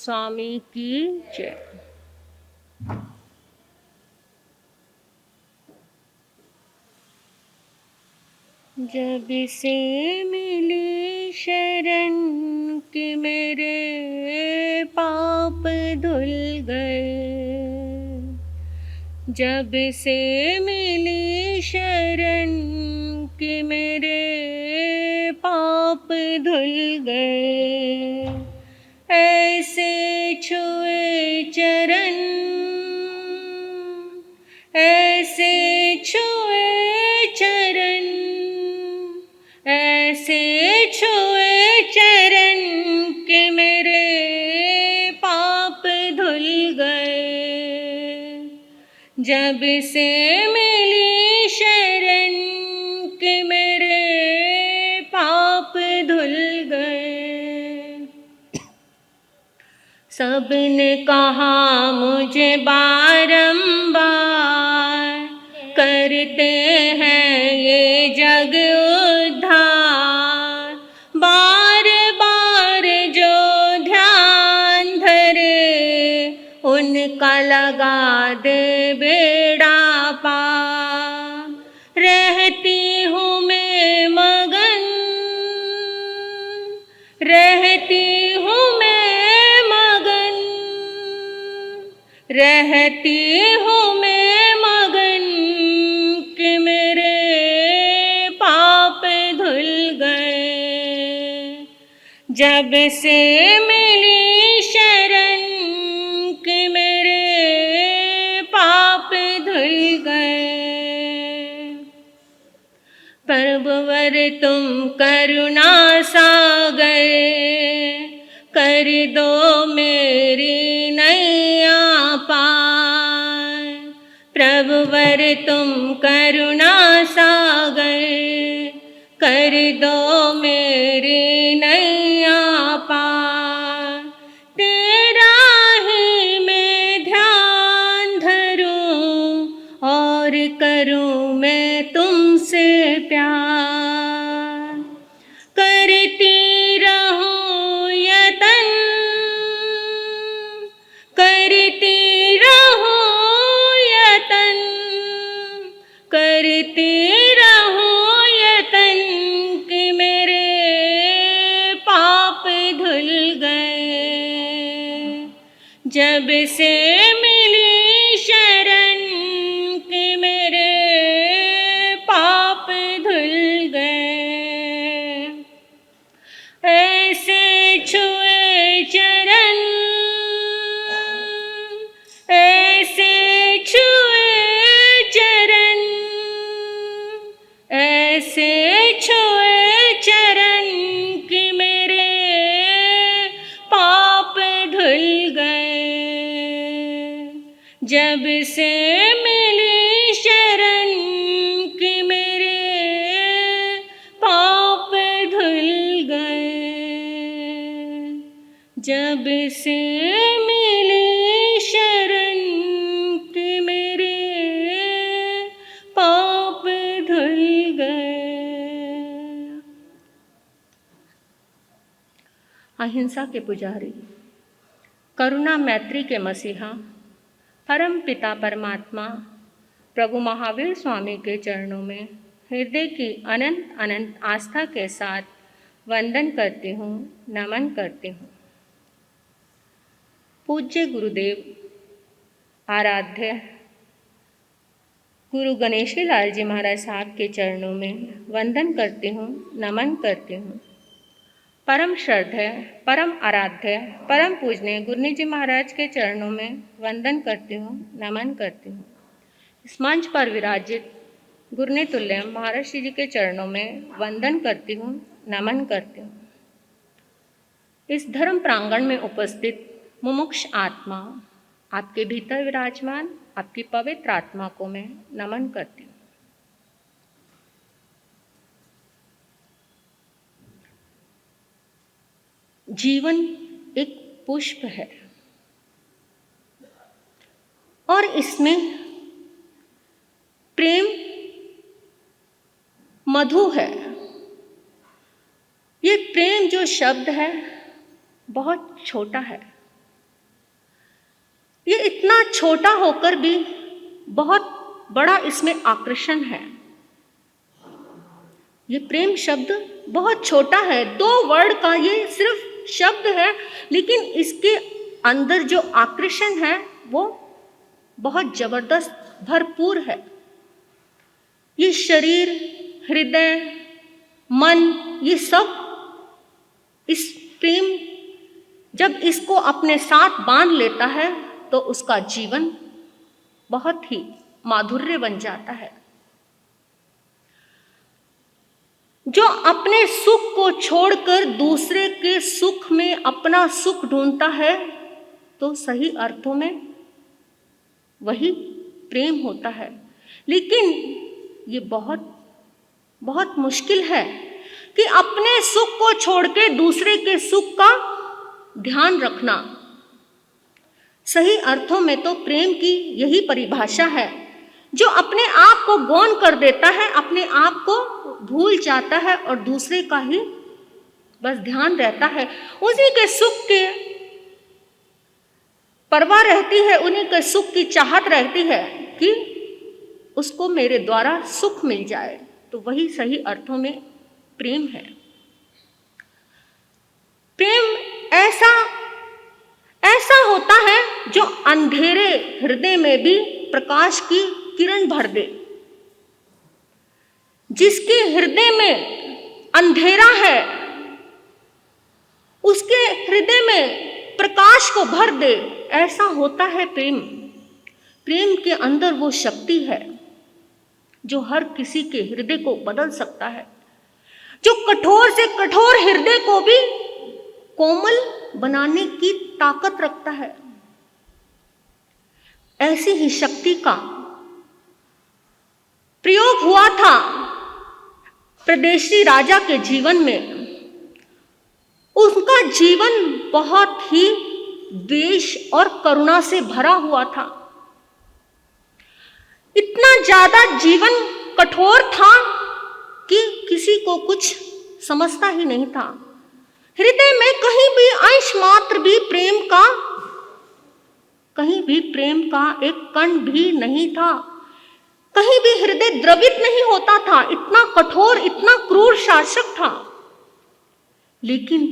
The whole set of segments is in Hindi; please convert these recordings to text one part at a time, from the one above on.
स्वामी की जय। जब से मिली शरण कि मेरे पाप धुल गए, जब से मिली शरण कि मेरे पाप धुल गए, ऐसे छुए चरण, ऐसे छुए चरण, ऐसे छुए चरण कि मेरे पाप धुल गए, जब से मिली शरण कि मेरे पाप धुल गए। सबने कहा मुझे बारंबार, करते हैं ये जग उद्धार, बार बार जो ध्यान धरे उनका लगा दे बेड़ा पार। रहती हूँ मैं मगन, रहती हूँ मैं मगन, रहती हूँ मैं मगन कि मेरे पाप धुल गए, जब से मिली शरण कि मेरे पाप धुल गए। प्रभुवर तुम करुणा सागर, कर दो मेरी नैया पार। प्रभुवर तुम करुणा सागर, कर दो मेरी नैया पार। तेरा ही मैं ध्यान धरूं और करूं मैं तुमसे प्यार, करती रहूं यतन, करती रहूं यतन, करती रहूं यतन कि मेरे पाप धुल गए, जब से मिली शरण कि मेरे पाप धुल गए। ऐसे छुए चरण, ऐसे छुए चरण, ऐसे छुए चरण कि मेरे पाप धुल गए, जब से मिली शरण कि मेरे पाप धुल गए, जब से मिली शरण कि मेरे पाप धुल गए। अहिंसा के पुजारी, करुणा मैत्री के मसीहा, परम पिता परमात्मा प्रभु महावीर स्वामी के चरणों में हृदय की अनंत अनंत आस्था के साथ वंदन करती हूँ, नमन करती हूँ। पूज्य गुरुदेव आराध्य गुरु गणेशी लाल जी महाराज साहब के चरणों में वंदन करती हूँ, नमन करती हूँ। परम श्रद्धेय, परम आराध्य, परम पूजनीय गुरनी जी महाराज के चरणों में वंदन करती हूँ, नमन करती हूँ। इस मंच पर विराजित गुरनी तुल्य महाराज श्री जी के चरणों में वंदन करती हूँ, नमन करती हूँ। इस धर्म प्रांगण में उपस्थित मुमुक्ष आत्मा, आपके भीतर विराजमान आपकी पवित्र आत्मा को मैं नमन करती हूँ। जीवन एक पुष्प है और इसमें प्रेम मधु है। ये प्रेम जो शब्द है बहुत छोटा है, ये इतना छोटा होकर भी बहुत बड़ा इसमें आकर्षण है। ये प्रेम शब्द बहुत छोटा है, 2 वर्ड का ये सिर्फ शब्द है, लेकिन इसके अंदर जो आकर्षण है वो बहुत जबरदस्त भरपूर है। ये शरीर, हृदय, मन, ये सब इस प्रेम जब इसको अपने साथ बांध लेता है तो उसका जीवन बहुत ही माधुर्य बन जाता है। जो अपने सुख को छोड़कर दूसरे के सुख में अपना सुख ढूंढता है तो सही अर्थों में वही प्रेम होता है। लेकिन ये बहुत बहुत मुश्किल है कि अपने सुख को छोड़ के दूसरे के सुख का ध्यान रखना। सही अर्थों में तो प्रेम की यही परिभाषा है, जो अपने आप को गौण कर देता है, अपने आप को भूल जाता है और दूसरे का ही बस ध्यान रहता है, उसी के सुख के परवाह रहती है, उन्हीं के सुख की चाहत रहती है कि उसको मेरे द्वारा सुख मिल जाए। तो वही सही अर्थों में प्रेम है। प्रेम ऐसा होता है जो अंधेरे हृदय में भी प्रकाश की किरण भर दे। जिसके हृदय में अंधेरा है उसके हृदय में प्रकाश को भर दे, ऐसा होता है प्रेम। प्रेम के अंदर वो शक्ति है जो हर किसी के हृदय को बदल सकता है, जो कठोर से कठोर हृदय को भी कोमल बनाने की ताकत रखता है। ऐसी ही शक्ति का प्रयोग हुआ था प्रदेशी राजा के जीवन में। उनका जीवन बहुत ही द्वेष और करुणा से भरा हुआ था। इतना ज्यादा जीवन कठोर था कि किसी को कुछ समझता ही नहीं था। हृदय में कहीं भी अंश मात्र भी प्रेम का एक कण भी नहीं था। कहीं भी हृदय द्रवित नहीं होता था। इतना कठोर, इतना क्रूर शासक था। लेकिन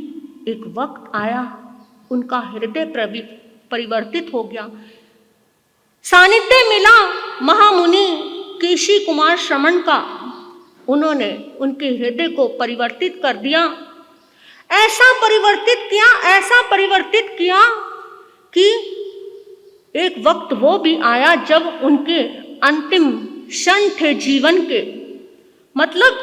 एक वक्त आया, उनका हृदय परिवर्तित हो गया। सानिध्य मिला महामुनि केशी कुमार श्रमण का। उन्होंने उनके हृदय को परिवर्तित कर दिया। ऐसा परिवर्तित किया कि एक वक्त वो भी आया जब उनके अंतिम क्षण थे जीवन के। मतलब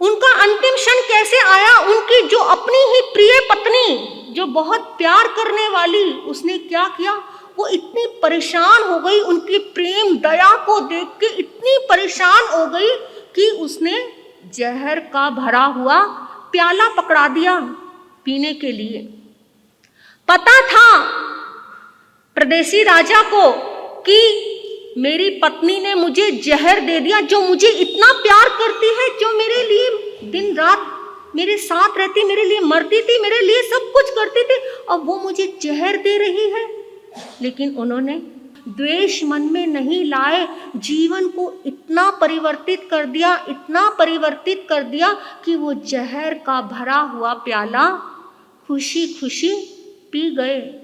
उनका अंतिम क्षण कैसे आया? उनकी जो अपनी ही प्रिय पत्नी, जो बहुत प्यार करने वाली, उसने क्या किया? वो इतनी परेशान हो गई, उनकी प्रेम दया को देख के इतनी परेशान हो गई कि उसने जहर का भरा हुआ प्याला पकड़ा दिया पीने के लिए। पता था प्रदेशी राजा को कि मेरी पत्नी ने मुझे जहर दे दिया, जो मुझे इतना प्यार करती है, जो मेरे लिए दिन रात मेरे साथ रहती, मेरे लिए मरती थी, मेरे लिए सब कुछ करती थी, अब वो मुझे जहर दे रही है। लेकिन उन्होंने द्वेष मन में नहीं लाए, जीवन को इतना परिवर्तित कर दिया कि वो जहर का भरा हुआ प्याला खुशी खुशी पी गए।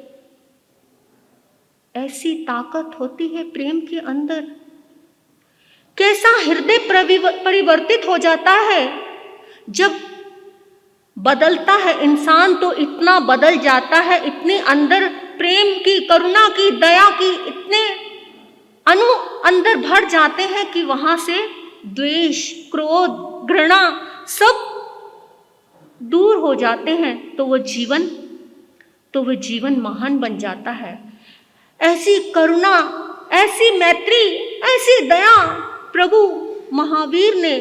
ऐसी ताकत होती है प्रेम के अंदर। कैसा हृदय परिवर्तित हो जाता है जब बदलता है इंसान, तो इतना बदल जाता है, इतने अंदर प्रेम की, करुणा की, दया की इतने अणु अंदर भर जाते हैं कि वहां से द्वेष, क्रोध, घृणा सब दूर हो जाते हैं। तो वो जीवन महान बन जाता है। ऐसी करुणा, ऐसी मैत्री, ऐसी दया प्रभु महावीर ने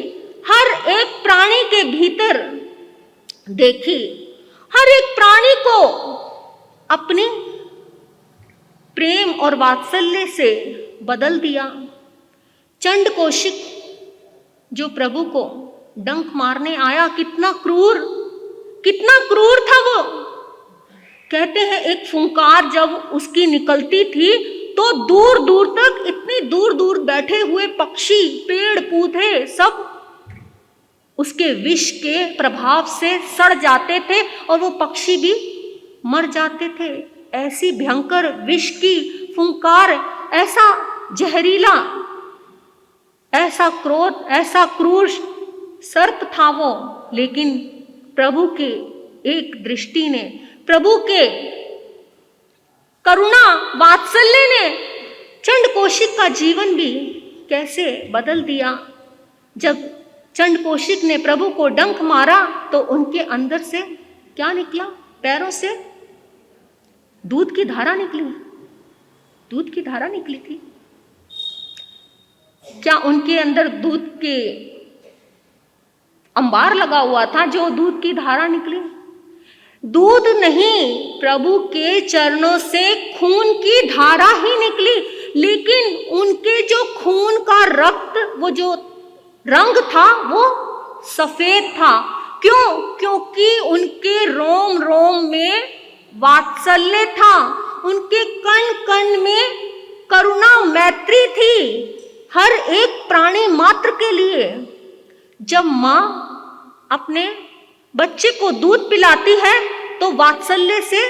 हर एक प्राणी के भीतर देखी। हर एक प्राणी को अपने प्रेम और वात्सल्य से बदल दिया। चंड कौशिक जो प्रभु को डंक मारने आया, कितना क्रूर था वो। कहते हैं एक फुंकार जब उसकी निकलती थी तो दूर दूर तक, इतनी दूर दूर बैठे हुए पक्षी, पेड़ पौधे सब उसके विष के प्रभाव से सड़ जाते थे और वो पक्षी भी मर जाते थे। ऐसी भयंकर विष की फुंकार, ऐसा जहरीला, ऐसा क्रोध, ऐसा क्रूर सर्प था वो। लेकिन प्रभु के एक दृष्टि ने, प्रभु के करुणा वात्सल्य ने चंडकौशिक का जीवन भी कैसे बदल दिया। जब चंडकौशिक ने प्रभु को डंक मारा तो उनके अंदर से क्या निकला? पैरों से दूध की धारा निकली, दूध की धारा निकली थी। क्या उनके अंदर दूध के अंबार लगा हुआ था जो दूध की धारा निकली? दूध नहीं, प्रभु के चरणों से खून की धारा ही निकली। लेकिन उनके जो खून का रक्त, वो जो रंग था वो सफेद था। क्यों? क्योंकि उनके रोम रोम में वात्सल्य था, उनके कण कण में करुणा मैत्री थी हर एक प्राणी मात्र के लिए। जब माँ अपने बच्चे को दूध पिलाती है तो वात्सल्य से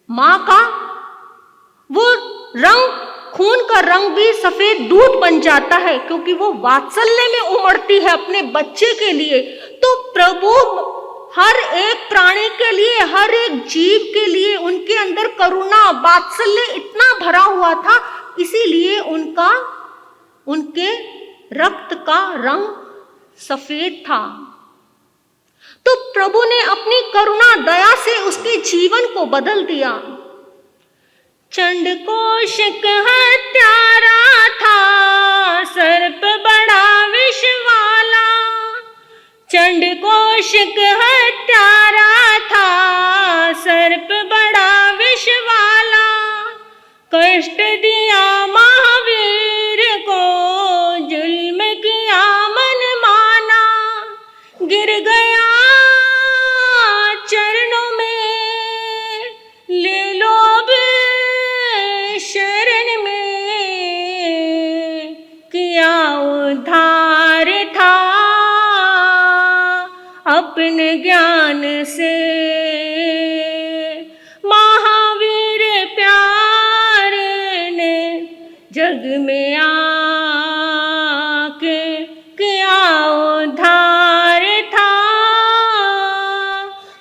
माँ का वो रंग, खून का रंग भी सफेद दूध बन जाता है, क्योंकि वो वात्सल्य में उमड़ती है अपने बच्चे के लिए। तो प्रभु हर एक प्राणी के लिए, हर एक जीव के लिए उनके अंदर करुणा वात्सल्य इतना भरा हुआ था, इसीलिए उनके रक्त का रंग सफेद था। तो प्रभु ने अपनी करुणा दया से उसके जीवन को बदल दिया। चंडकौशिक हत्यारा था, सर्प बड़ा विष वाला। चंडकौशिक हत्यारा था, सर्प बड़ा विष वाला। कष्ट दिया महावीर को, जुल्म किया मन माना। गिर गया चरणों में, ले लो अब शरण में। किया उद्धार था अपने ज्ञान से, महावीर प्यार ने जग में आके किया उद्धार था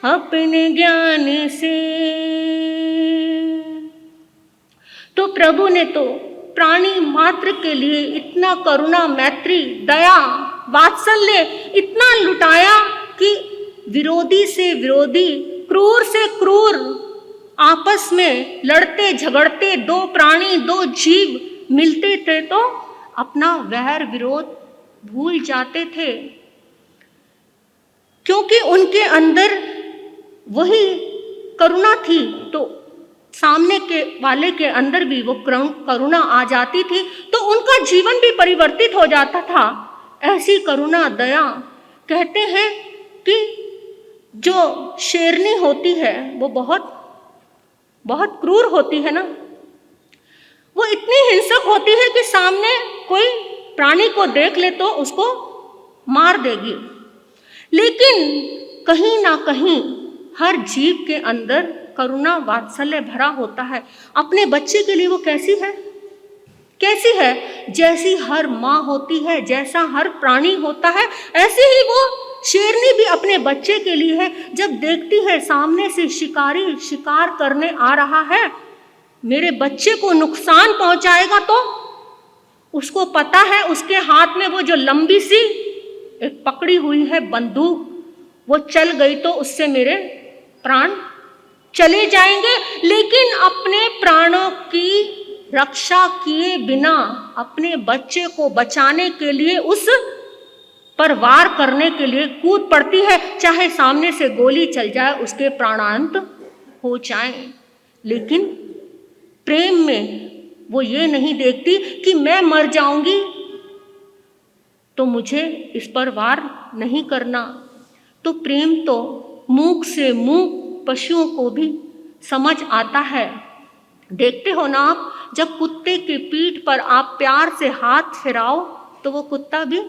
अपने ज्ञान से। तो प्रभु ने तो प्राणी मात्र के लिए इतना करुणा, मैत्री, दया, वात्सल्य इतना लुटाया कि विरोधी से विरोधी, क्रूर से क्रूर आपस में लड़ते झगड़ते दो प्राणी, दो जीव मिलते थे तो अपना वैर विरोध भूल जाते थे, क्योंकि उनके अंदर वही करुणा थी। तो सामने के वाले के अंदर भी वो करुणा आ जाती थी, तो उनका जीवन भी परिवर्तित हो जाता था। ऐसी करुणा, दया, कहते हैं कि जो शेरनी होती है वो बहुत क्रूर होती है ना। वो इतनी हिंसक होती है कि सामने कोई प्राणी को देख ले तो उसको मार देगी। लेकिन कहीं ना कहीं हर जीव के अंदर करुणा, वात्सल्य भरा होता है। अपने बच्चे के लिए वो कैसी है? जैसी हर माँ होती है, जैसा हर प्राणी होता है, ऐसे ही वो शेरनी भी अपने बच्चे के लिए है। जब देखती है सामने से शिकारी शिकार करने आ रहा है, मेरे बच्चे को नुकसान पहुंचाएगा, तो उसको पता है उसके हाथ में वो जो लंबी सी एक पकड़ी हुई है बंदूक, वो चल गई तो उससे मेरे प्राण चले जाएंगे। लेकिन अपने प्राणों की रक्षा किए बिना अपने बच्चे को बचाने के लिए उस पर वार करने के लिए कूद पड़ती है, चाहे सामने से गोली चल जाए, उसके प्राणांत हो जाएं। लेकिन प्रेम में वो ये नहीं देखती कि मैं मर जाऊंगी तो मुझे इस पर वार नहीं करना। तो प्रेम तो मूक से मूक पशुओं को भी समझ आता है। देखते हो ना आप, जब कुत्ते की पीठ पर आप प्यार से हाथ फिराओ तो वो कुत्ता भी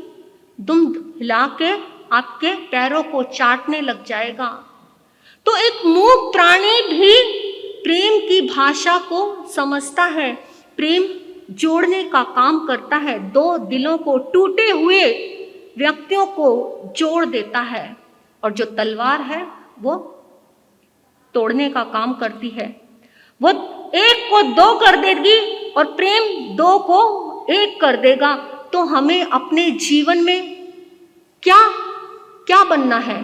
दुम हिला के आपके पैरों को चाटने लग जाएगा। तो एक मूक प्राणी भी प्रेम की भाषा को समझता है। प्रेम जोड़ने का काम करता है, दो दिलों को, टूटे हुए व्यक्तियों को जोड़ देता है। और जो तलवार है वो तोड़ने का काम करती है। वो एक को दो कर देगी और प्रेम दो को एक कर देगा। तो हमें अपने जीवन में क्या क्या बनना है?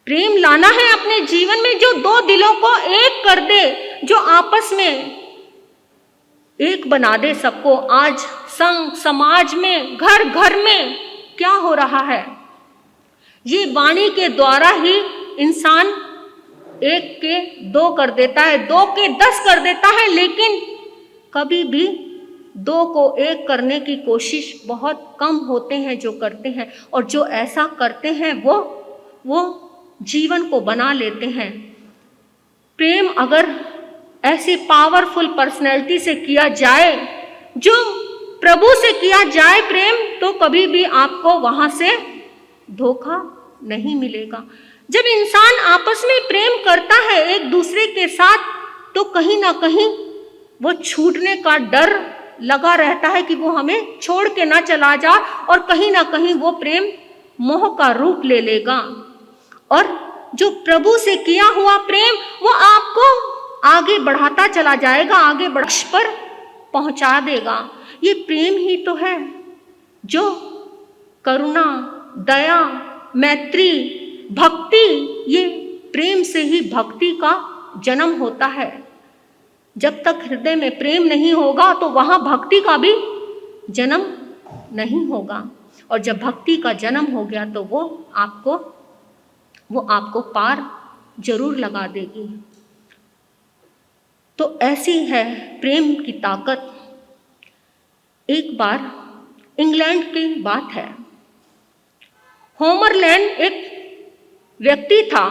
प्रेम लाना है अपने जीवन में, जो दो दिलों को एक कर दे, जो आपस में एक बना दे सबको। आज संघ समाज में, घर घर में क्या हो रहा है? ये वाणी के द्वारा ही इंसान एक के दो कर देता है, दो के 10 कर देता है, लेकिन कभी भी दो को एक करने की कोशिश बहुत कम होते हैं जो करते हैं। और जो ऐसा करते हैं वो जीवन को बना लेते हैं। प्रेम अगर ऐसी पावरफुल पर्सनैलिटी से किया जाए, जो प्रभु से किया जाए प्रेम, तो कभी भी आपको वहां से धोखा नहीं मिलेगा। जब इंसान आपस में प्रेम करता है एक दूसरे के साथ, तो कहीं ना कहीं वो छूटने का डर लगा रहता है कि वो हमें छोड़ के ना चला जा, और कहीं ना कहीं वो प्रेम मोह का रूप ले लेगा। और जो प्रभु से किया हुआ प्रेम, वो आपको आगे बढ़ाता चला जाएगा, आगे बढ़ पर पहुंचा देगा। ये प्रेम ही तो है जो करुणा, दया, मैत्री, भक्ति, ये प्रेम से ही भक्ति का जन्म होता है। जब तक हृदय में प्रेम नहीं होगा तो वहाँ भक्ति का भी जन्म नहीं होगा। और जब भक्ति का जन्म हो गया तो वो आपको पार जरूर लगा देगी। तो ऐसी है प्रेम की ताकत। एक बार इंग्लैंड की बात है, होमरलैंड एक व्यक्ति था।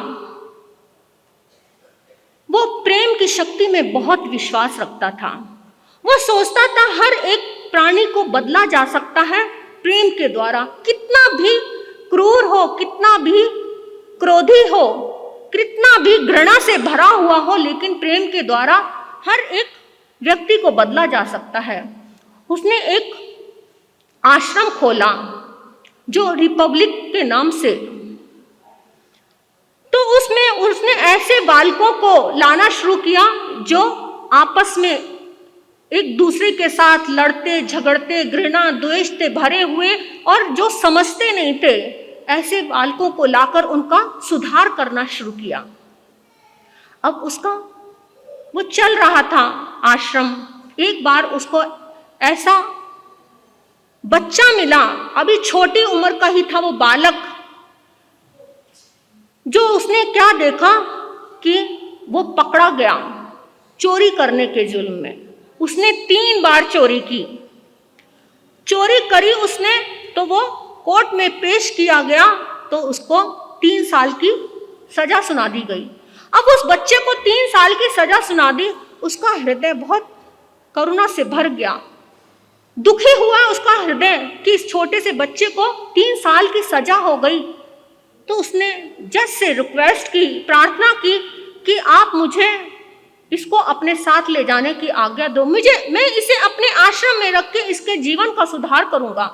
वो प्रेम की शक्ति में बहुत विश्वास रखता था। वो सोचता था हर एक प्राणी को बदला जा सकता है प्रेम के द्वारा। कितना भी क्रूर हो, कितना भी क्रोधी हो, कितना भी घृणा से भरा हुआ हो, लेकिन प्रेम के द्वारा हर एक व्यक्ति को बदला जा सकता है। उसने एक आश्रम खोला जो रिपब्लिक के नाम से। तो उसने ऐसे बालकों को लाना शुरू किया जो आपस में एक दूसरे के साथ लड़ते झगड़ते, घृणा द्वेष से भरे हुए, और जो समझते नहीं थे, ऐसे बालकों को लाकर उनका सुधार करना शुरू किया। अब वो चल रहा था आश्रम। एक बार उसको ऐसा बच्चा मिला, अभी छोटी उम्र का ही था वो बालक, जो उसने क्या देखा कि वो पकड़ा गया चोरी करने के जुल्म में। उसने 3 बार चोरी करी उसने, तो वो कोर्ट में पेश किया गया, तो उसको 3 साल की सजा सुना दी गई। अब उस बच्चे को 3 साल की सजा सुना दी, उसका हृदय बहुत करुणा से भर गया। दुखी हुआ उसका हृदय कि इस छोटे से बच्चे को 3 साल की सजा हो गई। तो उसने जज से रिक्वेस्ट की, प्रार्थना की कि आप मुझे इसको अपने साथ ले जाने की आज्ञा दो, मैं इसे अपने आश्रम में रख के इसके जीवन का सुधार करूंगा।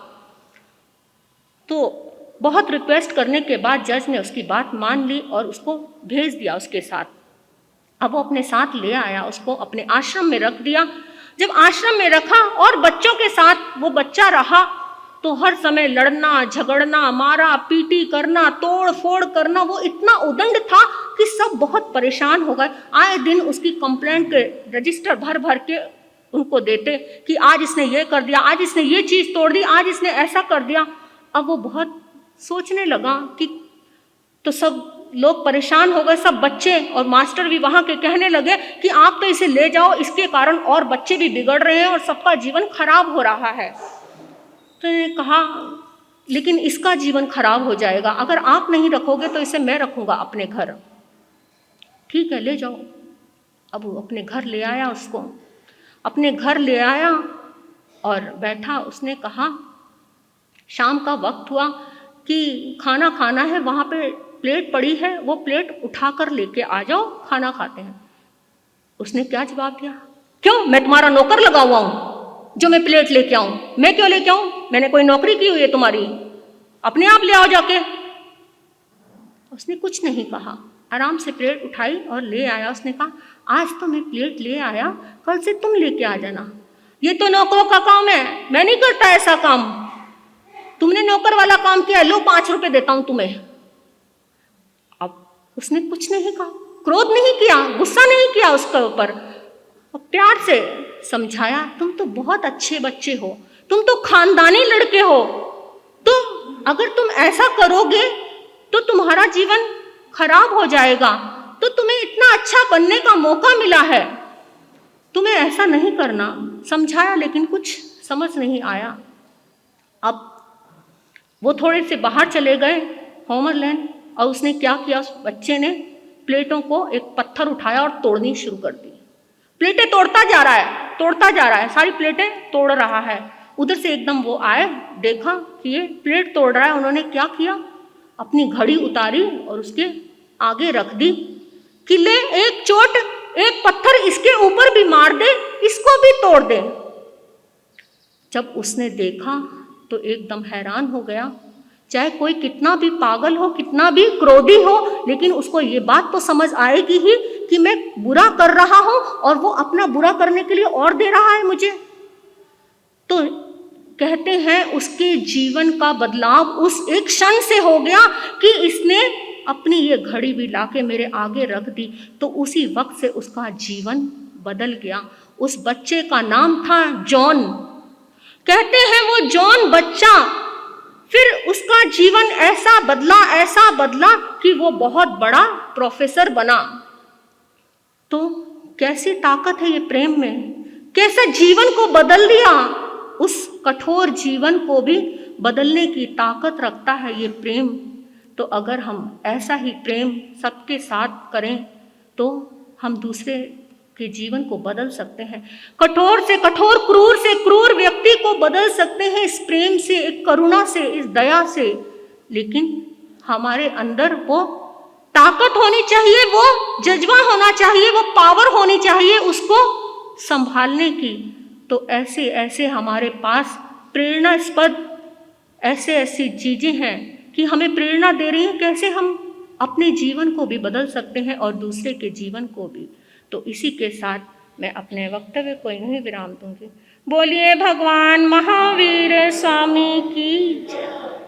तो बहुत रिक्वेस्ट करने के बाद जज ने उसकी बात मान ली और उसको भेज दिया उसके साथ। अब वो अपने साथ ले आया, उसको अपने आश्रम में रख दिया। जब आश्रम में रखा और बच्चों के साथ वो बच्चा रहा, तो हर समय लड़ना झगड़ना, मारा पीटी करना, तोड़ फोड़ करना, वो इतना उदंड था कि सब बहुत परेशान हो गए। आए दिन उसकी कंप्लेंट के रजिस्टर भर भर के उनको देते कि आज इसने ये कर दिया, आज इसने ये चीज़ तोड़ दी, आज इसने ऐसा कर दिया। अब वो बहुत सोचने लगा कि तो सब लोग परेशान हो गए, सब बच्चे और मास्टर भी वहाँ के कहने लगे कि आप तो इसे ले जाओ, इसके कारण और बच्चे भी बिगड़ रहे हैं और सबका जीवन खराब हो रहा है। तो इन्होंने कहा लेकिन इसका जीवन खराब हो जाएगा, अगर आप नहीं रखोगे तो इसे मैं रखूँगा अपने घर। ठीक है ले जाओ। अब वो अपने घर ले आया उसको, अपने घर ले आया और बैठा। उसने कहा, शाम का वक्त हुआ कि खाना खाना है, वहाँ पे प्लेट पड़ी है, वो प्लेट उठा कर लेके आ जाओ, खाना खाते हैं। उसने क्या जवाब दिया, क्यों, मैं तुम्हारा नौकर लगा हुआ हूँ जो मैं प्लेट लेके आऊँ? मैं क्यों लेके आऊँ? मैंने कोई नौकरी की हुई है तुम्हारी? अपने आप ले आओ जाके। उसने कुछ नहीं कहा, आराम से प्लेट उठाई और ले आया। उसने कहा, आज तो मैं प्लेट ले आया, कल से तुम लेके आ जाना। ये तो नौकरों का काम है, मैं नहीं करता ऐसा काम। तुमने नौकर वाला काम किया, लो 5 रुपए देता हूं तुम्हें। अब उसने कुछ नहीं कहा, क्रोध नहीं किया, गुस्सा नहीं किया उसके ऊपर, प्यार से समझाया, तुम तो बहुत अच्छे बच्चे हो, तुम तो खानदानी लड़के हो, तो अगर तुम ऐसा करोगे तो तुम्हारा जीवन खराब हो जाएगा, तो तुम्हें इतना अच्छा बनने का मौका मिला है, तुम्हें ऐसा नहीं करना। समझाया लेकिन कुछ समझ नहीं आया। अब वो थोड़े से बाहर चले गए होमरलैंड, और उसने क्या किया, उस बच्चे ने प्लेटों को एक पत्थर उठाया और तोड़नी शुरू कर दी। प्लेटें तोड़ता जा रहा है, तोड़ता जा रहा है, सारी प्लेटें तोड़ रहा है। उधर से एकदम वो आए, देखा कि ये प्लेट तोड़ रहा है। उन्होंने क्या किया, अपनी घड़ी उतारी और उसके आगे रख दी कि ले एक चोट, एक पत्थर इसके ऊपर भी मार दे, इसको भी तोड़ दे। जब उसने देखा तो एकदम हैरान हो गया। चाहे कोई कितना भी पागल हो, कितना भी क्रोधी हो, लेकिन उसको ये बात तो समझ आएगी ही कि मैं बुरा कर रहा हूं और वो अपना बुरा करने के लिए और दे रहा है मुझे। तो कहते हैं उसके जीवन का बदलाव उस एक क्षण से हो गया कि इसने अपनी ये घड़ी भी लाके मेरे आगे रख दी, तो उसी वक्त से उसका जीवन बदल गया। उस बच्चे का नाम था जॉन। कहते हैं वो जॉन बच्चा, फिर उसका जीवन ऐसा बदला कि वो बहुत बड़ा प्रोफेसर बना। तो कैसी ताकत है ये प्रेम में, कैसे जीवन को बदल दिया। उस कठोर जीवन को भी बदलने की ताकत रखता है ये प्रेम। तो अगर हम ऐसा ही प्रेम सबके साथ करें तो हम दूसरे के जीवन को बदल सकते हैं। कठोर से कठोर, क्रूर से क्रूर व्यक्ति को बदल सकते हैं इस प्रेम से, एक करुणा से, इस दया से। लेकिन हमारे अंदर वो ताकत होनी चाहिए, वो जज्बा होना चाहिए, वो पावर होनी चाहिए उसको संभालने की। तो ऐसे ऐसे हमारे पास प्रेरणास्पद ऐसी चीज़ें हैं कि हमें प्रेरणा दे रही हैं कैसे हम अपने जीवन को भी बदल सकते हैं और दूसरे के जीवन को भी। तो इसी के साथ मैं अपने वक्तव्य को यहीं विराम दूंगी। बोलिए भगवान महावीर स्वामी की जय।